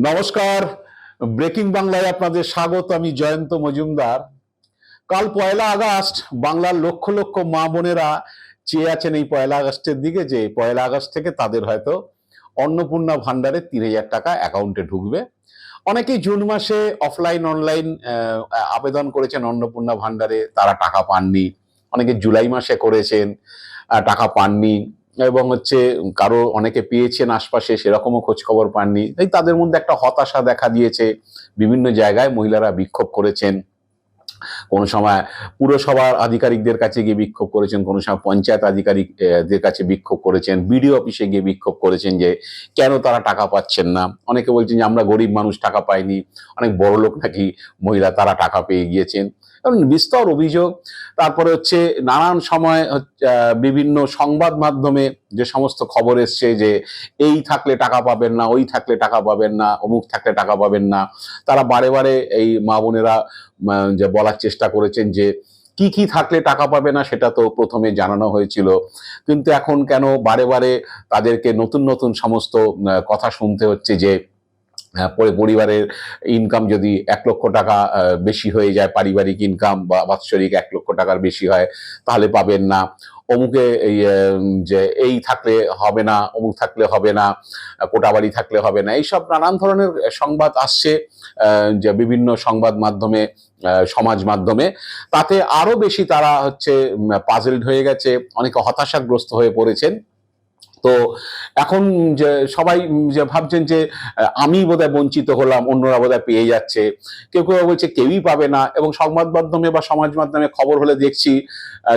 নমস্কার, ব্রেকিং বাংলায় আপনাদের স্বাগত। আমি জয়ন্ত মজুমদার। কাল 1 আগস্ট। বাংলার লক্ষ লক্ষ মা বোনেরা চেয়ে আছেন এই 1 আগস্টের দিকে, যে 1 আগস্ট থেকে তাদের হয়তো অন্নপূর্ণা ভান্ডারে 3,000 টাকা অ্যাকাউন্টে ঢুকবে। অনেকেই জুন মাসে অফলাইন অনলাইন আবেদন করেছেন অন্নপূর্ণা ভান্ডারে, তারা টাকা পাননি। অনেকে জুলাই মাসে করেছেন, টাকা পাননি। এবং কারো অনেকে পেয়েছেন আশপাশে, সেরকমও খোঁজ খবর পাননি। এই তাদের মধ্যে একটা হতাশা দেখা দিয়েছে। বিভিন্ন জায়গায় মহিলারা বিক্ষোভ করেছেন। কোনো সময় পুরসভার আধিকারিকদের কাছে গিয়ে বিক্ষোভ করেছেন, কোনো সময় পঞ্চায়েত আধিকারিকদের কাছে বিক্ষোভ করেছেন, বিডিও অফিসে গিয়ে বিক্ষোভ করেছেন যে কেন তারা টাকা পাচ্ছেন না। অনেকে বলছেন যে আমরা গরিব মানুষ, টাকা পাইনি। অনেক বড় লোক নাকি মহিলা, তারা টাকা পেয়ে গিয়েছেন। এবং বিস্তর অভিযোগ। তারপরে নানান সময় বিভিন্ন সংবাদ মাধ্যমে যে সমস্ত খবর এসছে যে এই থাকলে টাকা পাবেন না, ওই থাকলে টাকা পাবেন না, অমুক থাকলে টাকা পাবেন না। তারা বারে বারে এই মা বোনেরা যে বলার চেষ্টা করেছেন যে কি কি থাকলে টাকা পাবে না সেটা তো প্রথমে জানানো হয়েছিল, কিন্তু এখন কেন বারে বারে তাদেরকে নতুন নতুন সমস্ত কথা শুনতে হচ্ছে যে পরিবারের ইনকাম যদি 1 লক্ষ টাকা বেশি হয়ে যায়, পারিবারিক ইনকাম বা বাৎসরিক 1 লক্ষ টাকার বেশি হয়, তাহলে পাবেন না। অমুকে যে এই থাকলে হবে না, অমুক থাকলে হবে না, কোটা বাড়ি থাকলে হবে না। এইসব নানান ধরনের সংবাদ আসছে যে বিভিন্ন সংবাদ মাধ্যমে, সমাজ মাধ্যমে। তাতে আরো বেশি তারা পাজলড হয়ে গেছে, অনেকে হতাশাগ্রস্ত হয়ে পড়েছেন। তো এখন যে সবাই যে ভাবছেন যে আমি বোধহয় বঞ্চিত হলাম, অন্যরা বোধহয় পেয়ে যাচ্ছে। কেউ কেউ বলছে কেউই পাবে না। এবং সংবাদ মাধ্যমে বা সমাজ মাধ্যমে খবর হলে দেখছি,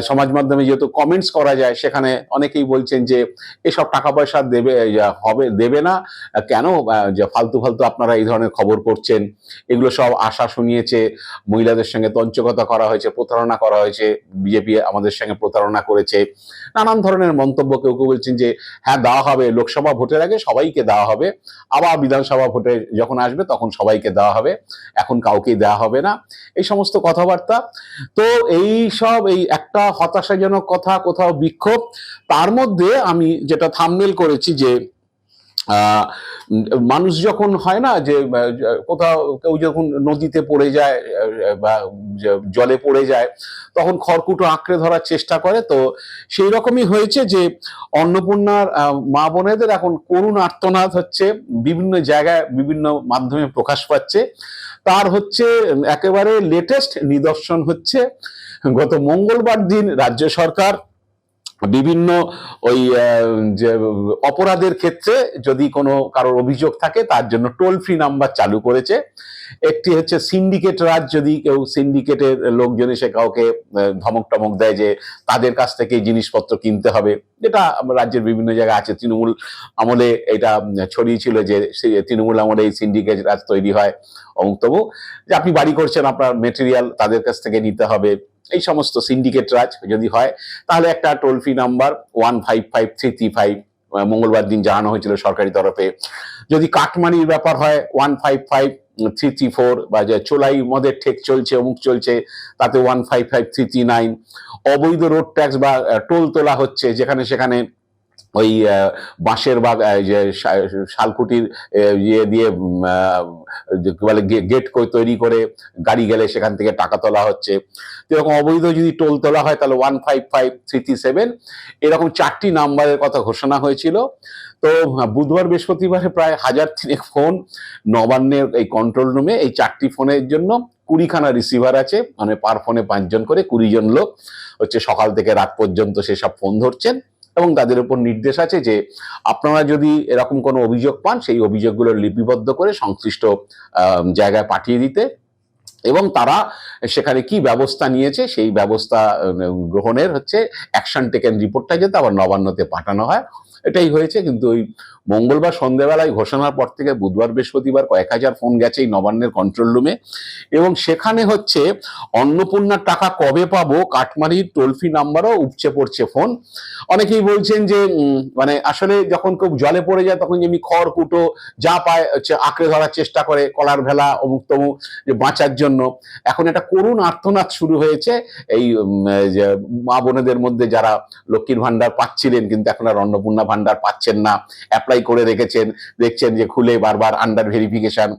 সমাজ মাধ্যমে যেহেতু কমেন্টস করা যায়, সেখানে অনেকেই বলছেন যে এসব টাকা পয়সা দেবে না কেন, যে ফালতু ফালতু আপনারা এই ধরনের খবর করছেন। এগুলো সব আশা শুনিয়েছে, মহিলাদের সঙ্গে তঞ্চকতা করা হয়েছে, প্রতারণা করা হয়েছে, বিজেপি আমাদের সঙ্গে প্রতারণা করেছে। নানান ধরনের মন্তব্য। কেউ কেউ বলছেন যে হ্যাঁ দেওয়া হবে, লোকসভা ভোটের আগে সবাইকে দেওয়া হবে, আবার বিধানসভা ভোটে যখন আসবে তখন সবাইকে দেওয়া হবে, এখন কাউকেই দেওয়া হবে না। এই সমস্ত কথাবার্তা। তো এই একটা হতাশাজনক কথা, কোথাও বিক্ষোভ। তার মধ্যে আমি যেটা থাম্বনেল করেছি যে মানুষ যখন হয় না যে কোথাও কেউ যখন নদীতে পড়ে যায় বা জলে পড়ে যায়, তখন খড়কুটো আঁকড়ে ধরার চেষ্টা করে। তো সেই রকমই হয়েছে যে অন্নপূর্ণার মা বোনেদের এখন করুণ আর্তনাদ বিভিন্ন জায়গায় বিভিন্ন মাধ্যমে প্রকাশ পাচ্ছে। তার একেবারে লেটেস্ট নিদর্শন গত মঙ্গলবার দিন রাজ্য সরকার বিভিন্ন ওই যে অপরাধের ক্ষেত্রে যদি কোনো কারোর অভিযোগ থাকে তার জন্য টোল ফ্রি নাম্বার চালু করেছে। একটি সিন্ডিকেট রাজ, যদি কেউ সিন্ডিকেটের লোকজন এসে কাউকে ধমক টমক দেয় যে তাদের কাছ থেকে জিনিসপত্র কিনতে হবে, যেটা রাজ্যের বিভিন্ন জায়গায় আছে। তৃণমূল আমলে এটা ছড়িয়েছিল যে তৃণমূল আমলে এই সিন্ডিকেট রাজ তৈরি হয়, অমুক তমুক, যে আপনি বাড়ি করছেন, আপনার মেটেরিয়াল তাদের কাছ থেকে নিতে হবে। এই সমস্ত সিন্ডিকেট রাজ যদি হয়, তাহলে একটা টোল ফ্রি নাম্বার 155335 মঙ্গলবার দিন জানানো হয়েছিল সরকারি তরফে। যদি কাটমানির ব্যাপার হয় 155334, বা যে চোলাই মদের ঠেক চলছে, অমুক চলছে, তাতে 155339। অবৈধ রোড ট্যাক্স বা টোল তোলা হচ্ছে যেখানে সেখানে ওই বাঁশের বা যে শালকুটির ইয়ে দিয়ে বলে গেট তৈরি করে গাড়ি গেলে সেখান থেকে টাকা তোলা হচ্ছে। এরকম অবৈধ যদি টোল তোলা হয় তাহলে 155337, এরকম 4টি নাম্বারের কথা ঘোষণা হয়েছিল। তো বুধবার বৃহস্পতিবারে প্রায় 1000 ফোন নবান্নের এই কন্ট্রোল রুমে। এই 4টি ফোনের জন্য 20খানা রিসিভার আছে, মানে পার ফোনে 5 জন করে, 20 জন লোক সকাল থেকে রাত পর্যন্ত সেসব ফোন ধরছেন। এবং তাদের উপর নির্দেশ আছে যে আপনারা যদি এরকম কোনো অভিযোগ পান, সেই অভিযোগগুলো লিপিবদ্ধ করে সংশ্লিষ্ট জায়গায় পাঠিয়ে দিতে, এবং তারা সেখানে কি ব্যবস্থা নিয়েছে সেই ব্যবস্থা গ্রহণের অ্যাকশন টেকেন রিপোর্টটা যেতে আবার নবান্নতে পাঠানো হয়। এটাই হয়েছে। কিন্তু ওই মঙ্গলবার সন্ধ্যাবেলায় ঘোষণার পর থেকে বুধবার বৃহস্পতিবার কয়েক হাজার ফোন গেছে এই নবান্নের কন্ট্রোল রুমে। এবং সেখানে অন্নপূর্ণার টাকা কবে পাবো, কাটমানির টোল ফ্রি নাম্বারও উপচে পড়ছে ফোন। অনেকেই বলছেন যে মানে আসলে যখন কেউ জলে পড়ে যায় তখন যেমনি খড়কুটো যা পায় আঁকড়ে ধরার চেষ্টা করে, কলার ভেলা অমুক তমুক, যে বাঁচার জন্য। এখন একটা করুণ আর্তনাদ শুরু হয়েছে এই যে মা বোনেদের মধ্যে, যারা লক্ষ্মীর ভান্ডার পাচ্ছিলেন কিন্তু এখন আর অন্নপূর্ণা ভান্ডার পাচ্ছেন না, অ্যাপ্লাই অ্যাপ্লাই করে রেখেছেন, দেখছেন যে খুলে বারবার আন্ডার ভেরিফিকেশন।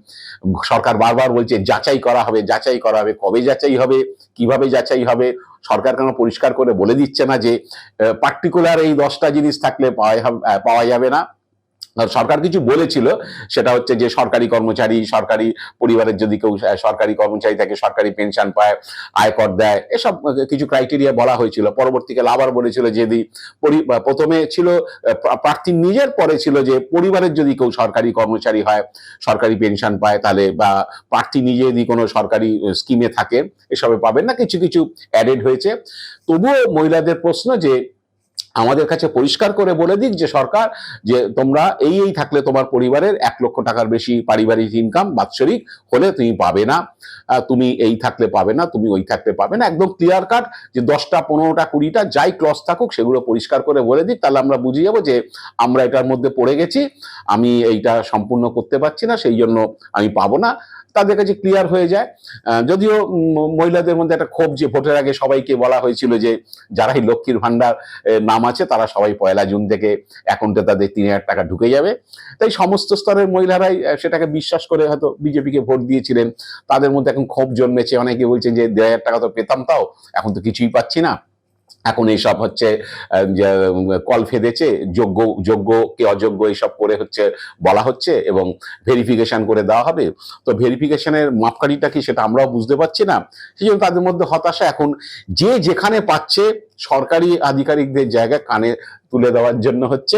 সরকার বারবার বলছে যাচাই করা হবে, যাচাই করা হবে। কবে যাচাই হবে, কিভাবে যাচাই হবে, সরকার কেন পরিষ্কার করে বলে দিচ্ছে না যে পার্টিকুলার এই 10টা জিনিস থাকলে পাওয়া যাবে না। সরকার কিছু বলেছিল, সেটা হচ্ছে যে সরকারি কর্মচারী, সরকারি পরিবারের যদি কেউ সরকারি কর্মচারী থাকে, সরকারি পেনশন পায়, আয়কর দেয়, এসব কিছু ক্রাইটেরিয়া বলা হয়েছিল। পরবর্তীকালে আবার বলেছিল যে যদি প্রথমে ছিল প্রার্থীর নিজের, পরে ছিল যে পরিবারের যদি কেউ সরকারি কর্মচারী হয়, সরকারি পেনশন পায়, তাহলে বা প্রার্থী নিজে যদি কোনো সরকারি স্কিমে থাকে, এসবে পাবেন না। কিছু কিছু অ্যাডেড হয়েছে। তবুও মহিলাদের প্রশ্ন যে আমাদের কাছে পরিষ্কার করে বলে দিক যে সরকার, যে তোমরা এই থাকলে তোমার পরিবারের 1 লক্ষ টাকার বেশি পারিবারিক ইনকাম বাৎসরিক হলে তুমি পাবে না, তুমি এই থাকলে পাবে না, তুমি ওই থাকলে পাবে না। একদম ক্লিয়ার কাট যে 10টা 15টা 20টা যাই ক্লজ থাকুক সেগুলো পরিষ্কার করে বলে দিক, তাহলে আমরা বুঝে যাবো যে আমরা এটার মধ্যে পড়ে গেছি, আমি এইটা সম্পূর্ণ করতে পারছি না, সেই জন্য আমি পাবো না। তাদের কাছে ক্লিয়ার হয়ে যায়। যদিও মহিলাদের মধ্যে একটা ক্ষোভ, যে ভোটের আগে সবাইকে বলা হয়েছিল যে যারাই লক্ষ্মীর ভান্ডার নাম আছে তারা সবাই 1 জুন থেকে অ্যাকাউন্টে তাদের 3,000 টাকা ঢুকে যাবে। তাই সমস্ত স্তরের মহিলারাই সেটাকে বিশ্বাস করে হয়তো বিজেপিকে ভোট দিয়েছিলেন। তাদের মধ্যে এখন ক্ষোভ জন্মেছে। অনেকে বলছেন যে 1,500 টাকা তো পেতাম, তাও এখন তো কিছুই পাচ্ছি না। এখন এইসব হচ্ছে কল ফেদেছে, যোগ্য কে অযোগ্য এইসব করে হচ্ছে বলা হচ্ছে, এবং ভেরিফিকেশন করে দেওয়া হবে। তো ভেরিফিকেশনের মাপকাঠিটা কি সেটা আমরাও বুঝতে পারছি না। সেই জন্য তাদের মধ্যে হতাশা। এখন যে যেখানে পাচ্ছে সরকারি আধিকারিকদের জায়গায় কানে তুলে দেওয়ার জন্য হচ্ছে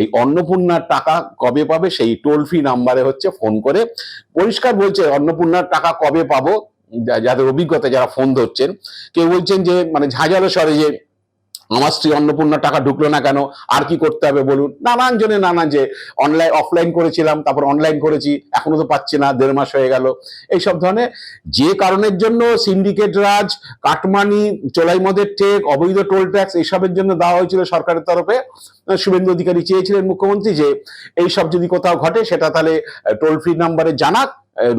এই অন্নপূর্ণার টাকা কবে পাবে সেই টোল ফ্রি নাম্বারে হচ্ছে ফোন করে পরিষ্কার বলছে অন্নপূর্ণার টাকা কবে পাবো। যাদের অভিজ্ঞতা, যারা ফোন ধরছেন, কেউ বলছেন যে মানে ঝাঁঝালো স্বরে যে আমার স্ত্রী অন্নপূর্ণা টাকা ঢুকলো না কেন, আর কি করতে হবে বলুন। নানান জনে নানা, যে অনলাইন অফলাইন করেছিলাম, তারপর অনলাইন করেছি, এখনো তো পাচ্ছি না, 1.5 মাস হয়ে গেল। এইসব ধরনের যে কারণের জন্য সিন্ডিকেট রাজ, কাটমানি, চোলাই মদের ঠেক, অবৈধ টোল ট্যাক্স এইসবের জন্য দেওয়া হয়েছিল সরকারের তরফে। শুভেন্দু অধিকারী চেয়েছিলেন মুখ্যমন্ত্রী যে এইসব যদি কোথাও ঘটে সেটা তাহলে টোল ফ্রি নাম্বারে জানাক,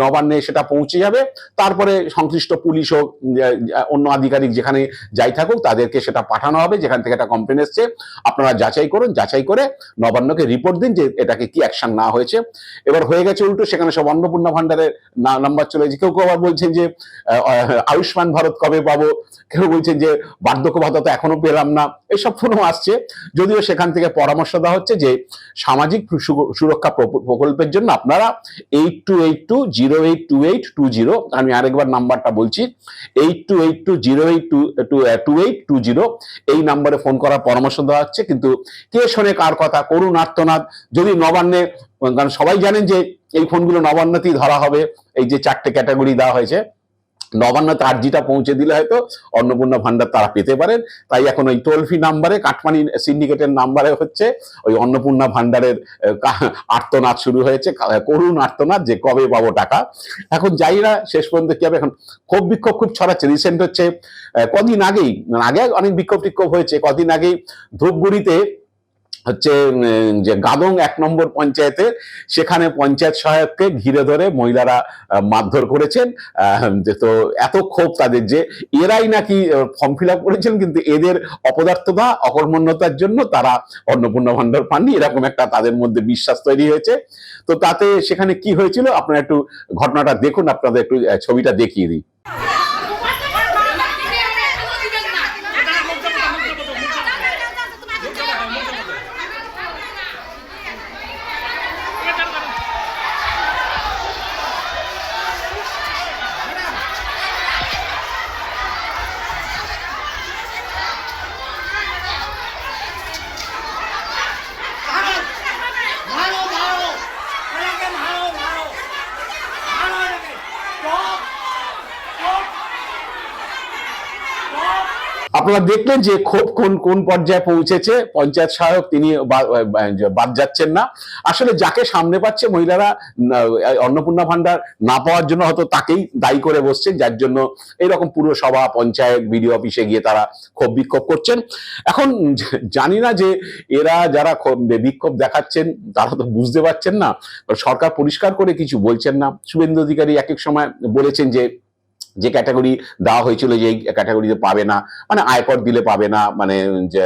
নবান্নে সেটা পৌঁছে যাবে, তারপরে সংশ্লিষ্ট পুলিশ হোক, অন্য আধিকারিক যেখানে যাই থাকুক, তাদেরকে সেটা পাঠানো হবে যেখান থেকে একটা কমপ্লেন এসছে, আপনারা যাচাই করুন, যাচাই করে নবান্নকে রিপোর্ট দিন যে এটাকে কি অ্যাকশন না হয়েছে। এবার হয়ে গেছে উল্টো, সেখানে সব অন্নপূর্ণা ভান্ডারের নাম্বার চলে গেছে। কেউ কেউ আবার বলছেন যে আয়ুষ্মান ভারত কবে পাবো, কেউ বলছেন যে বার্ধক্য ভাতা তো এখনো পেলাম না, এইসব ফোনও আসছে। যদিও সেখান থেকে পরামর্শ দেওয়া হচ্ছে যে সামাজিক সুরক্ষা প্রকল্পের জন্য আপনারা 8282082820, আমি আরেকবার নাম্বারটা বলছি, 8282082820, এই নাম্বারে ফোন করার পরামর্শ দেওয়া হচ্ছে। কিন্তু কে শোনে কার কথা, করুণ আর্তনাদ। যদি নবান্নে, কারণ সবাই জানেন যে এই ফোনগুলো নবান্নতেই ধরা হবে, এই যে 4টে ক্যাটাগরি দেওয়া হয়েছে, নবান্নতে আর্জিটা পৌঁছে দিলে হয়তো অন্নপূর্ণা ভান্ডার তারা পেতে পারেন। তাই এখন ওই টোল ফ্রি নাম্বারে, কাটমানি সিন্ডিকেটের নাম্বারে হচ্ছে ওই অন্নপূর্ণা ভান্ডারের আর্তনাদ শুরু হয়েছে, করুণ আর্তনাদ যে কবে পাবো টাকা। এখন যাই না শেষ পর্যন্ত কি হবে। এখন ক্ষোভ বিক্ষোভ খুব ছড়াচ্ছে। রিসেন্ট হচ্ছে কদিন আগেই, আগে অনেক বিক্ষোভ টিক্ষোভ হয়েছে, কদিন আগেই ধূপগুড়িতে হচ্ছে যে গাদং 1 নম্বর পঞ্চায়েতে, সেখানে পঞ্চায়েত সহায়ককে ঘিরে ধরে মহিলারা মারধর করেছেন। তো এত ক্ষোভ তাদের যে এরাই নাকি ফর্ম ফিল আপ করেছেন, কিন্তু এদের অপদার্থতা, অকর্মণ্যতার জন্য তারা অন্নপূর্ণা ভান্ডার পাননি, এরকম একটা তাদের মধ্যে বিশ্বাস তৈরি হয়েছে। তো তাতে সেখানে কি হয়েছিল আপনারা একটু ঘটনাটা দেখুন, আপনাদের একটু ছবিটা দেখিয়ে দিই। আপনারা দেখলেন যে ক্ষোভ কোন পর্যায়ে পৌঁছেছে। পঞ্চায়েত সহায়ক তিনি বাদ যাচ্ছেন না। আসলে যাকে সামনে পাচ্ছে মহিলারা অন্নপূর্ণা ভান্ডার না পাওয়ার জন্য হয়তো তাকেই দায়ী করে বসছেন, যার জন্য এইরকম পুরসভা, পঞ্চায়েত, বিডিও অফিসে গিয়ে তারা ক্ষোভ বিক্ষোভ করছেন। এখন জানি না যে এরা যারা বিক্ষোভ দেখাচ্ছেন তারা তো বুঝতে পারছেন না, সরকার পরিষ্কার করে কিছু বলছেন না। শুভেন্দু অধিকারী এক এক সময় বলেছেন যে যে ক্যাটাগরি দেওয়া হয়েছিল যে এই ক্যাটাগরিতে পাবে না, মানে আয়কর দিলে পাবে না, মানে যে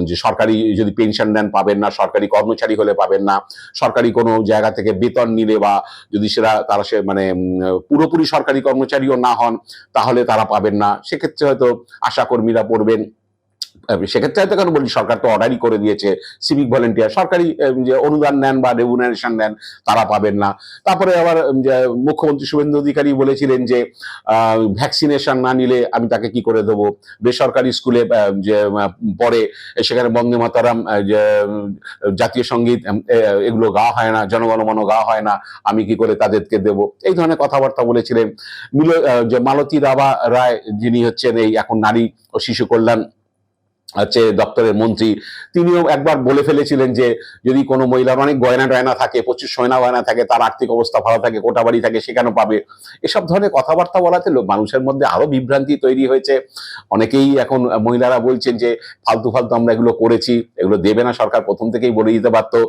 যে সরকারি যদি পেনশন নেন পাবেন না, সরকারি কর্মচারী হলে পাবেন না, সরকারি কোনো জায়গা থেকে বেতন নিলে বা যদি তারা সে মানে পুরোপুরি সরকারি কর্মচারীও না হন তাহলে তারা পাবেন না। সেক্ষেত্রে হয়তো আশাকর্মীরা পড়বেন। সেক্ষেত্রে হয়তো কেন বলি, সরকার তো অর্ডারই করে দিয়েছে সিভিক ভলেন্টিয়ার সরকারি যে অনুদান নেন বা রেমুনারেশন নেন তারা পাবেন না। তারপরে আবার মুখ্যমন্ত্রী শুভেন্দু অধিকারী বলেছিলেন যে ভ্যাকসিনেশন না নিলে আমি তাকে কি করে দেবো, বেসরকারি স্কুলে যে পড়ে সেখানে বন্দে মাতরম যে জাতীয় সঙ্গীত এগুলো গাওয়া হয় না, জনগণমন গাওয়া হয় না, আমি কি করে তাদেরকে দেব, এই ধরনের কথাবার্তা বলেছিলেন। যে মালতী রায় যিনি হচ্ছেন এই এখন নারী ও শিশু কল্যাণ দপ্তরের মন্ত্রী, তিনিও একবার বলে ফেলেছিলেন যে যদি কোনো মহিলার অনেক গয়না টয়না থাকে, প্রচুর সোনা গয়না থাকে, তার আর্থিক অবস্থা ভালো থাকে, কোটা বাড়ি থাকে, সে কেন পাবে। এসব ধরনের কথাবার্তা বলাতে মানুষের মধ্যে আরো বিভ্রান্তি তৈরি হয়েছে। অনেকেই এখন মহিলারা বলছেন যে ফালতু ফালতু আমরা এগুলো করেছি, এগুলো দেবে না সরকার, প্রথম থেকেই বলে দিতে পারতো,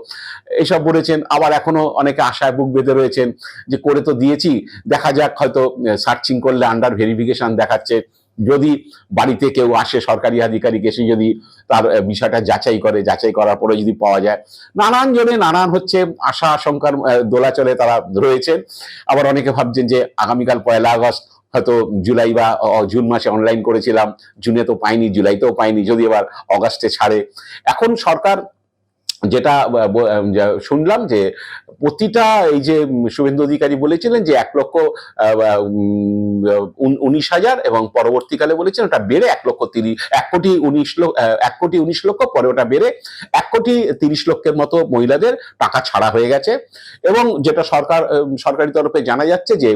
এইসব বলেছেন। আবার এখনো অনেকে আশায় বুক বেঁধে রয়েছেন যে করে তো দিয়েছি, দেখা যাক, হয়তো সার্চিং করলে আন্ডার ভেরিফিকেশন দেখাচ্ছে, যদি বাড়িতে কেউ আসে সরকারি আধিকারিক এসে যদি তার বিষয়টা যাচাই করার পরে যদি পাওয়া যায়, নানান জনে নানান হচ্ছে আশা আশঙ্কার দোলাচলে তারা রয়েছেন। আবার অনেকে ভাবছেন যে আগামীকাল 1 আগস্ট হয়তো জুলাই বা জুন মাসে অনলাইন করেছিলাম, জুনে তো পাইনি, জুলাইতেও পাইনি, যদি এবার অগাস্টে ছাড়ে। এখন সরকার যেটা শুনলাম যে প্রতিটা এই যে শুভেন্দু অধিকারী বলেছিলেন যে 1,19,000 এবং পরবর্তীকালে বলেছেন ওটা বেড়ে 1,19,00,000 পরে ওটা বেড়ে 1,30,00,000 মতো মহিলাদের টাকা ছাড়া হয়ে গেছে। এবং যেটা সরকারি তরফে জানা যাচ্ছে যে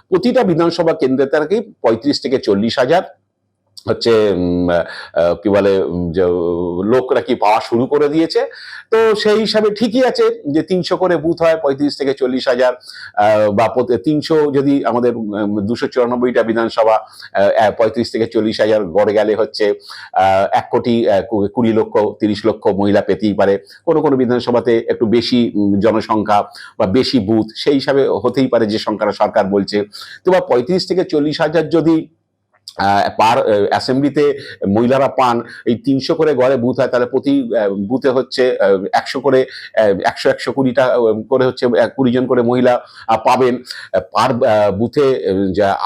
প্রতিটা বিধানসভা কেন্দ্রে তার কি 35 থেকে 40,000 হচ্ছে কি বলে লোকরা কি পাওয়া শুরু করে দিয়েছে। তো সেই হিসাবে ঠিকই আছে যে 300 করে বুথ হয়, 35 থেকে 40,000 বা 300 যদি আমাদের 294টা বিধানসভা 35 থেকে 40,000 গড়ে গেলে হচ্ছে 1,20,00,000 30,00,000 মহিলা পেতেই পারে। কোনো কোনো বিধানসভাতে একটু বেশি জনসংখ্যা বা বেশি বুথ, সেই হিসাবে হতেই পারে যে সংখ্যাটা সরকার বলছে। তো বা 35 থেকে 40,000 যদি পার অ্যাসেম্বলিতে মহিলারা পান, এই 300 করে গড়ে বুথ হয়, তাহলে প্রতি বুথে হচ্ছে 100 করে 120টা করে হচ্ছে 20 জন করে মহিলা পাবেন। পার বুথে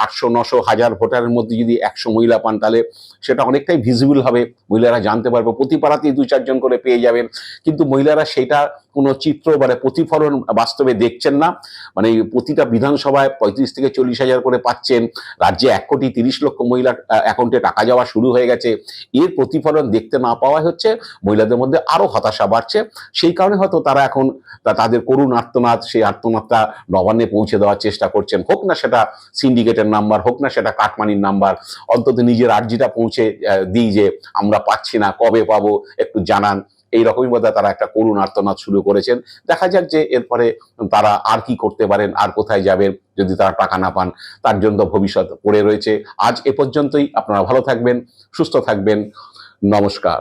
800 900 1000 ভোটারের মধ্যে যদি 100 মহিলা পান তাহলে সেটা অনেকটাই ভিজিবল হবে, মহিলারা জানতে পারবে, প্রতি পাড়াতেই 2-4 জন করে পেয়ে যাবেন। কিন্তু মহিলারা সেটা কোনো চিত্র মানে প্রতিফলন বাস্তবে দেখছেন না। মানে প্রতিটা বিধানসভায় 35 থেকে 40,000 করে পাচ্ছেন, রাজ্যে 1,30,00,000 মহিলার অ্যাকাউন্টে টাকা যাওয়া শুরু হয়ে গেছে, এর প্রতিফলন দেখতে না পাওয়ায় হচ্ছে মহিলাদের মধ্যে আরো হতাশা বাড়ছে। সেই কারণে হয়তো তারা এখন তাদের করুণ আর্তনাদ, সেই আর্তনাদটা নবান্নে পৌঁছে দেওয়ার চেষ্টা করছেন, হোক না সেটা সিন্ডিকেটের নাম্বার, হোক না সেটা কাটমানির নাম্বার, অন্তত নিজের আর্জিটা পৌঁছে দিই যে আমরা পাচ্ছি না, কবে পাবো একটু জানান। এইরকমই বোধহয় তারা একটা করুণ আর্তনাদ শুরু করেছেন। দেখা যাক যে এরপরে তারা আর কি করতে পারেন, আর কোথায় যাবেন যদি তারা টাকা না পান, তার জন্য ভবিষ্যৎ পড়ে রয়েছে। আজ এ পর্যন্তই। আপনারা ভালো থাকবেন, সুস্থ থাকবেন। নমস্কার।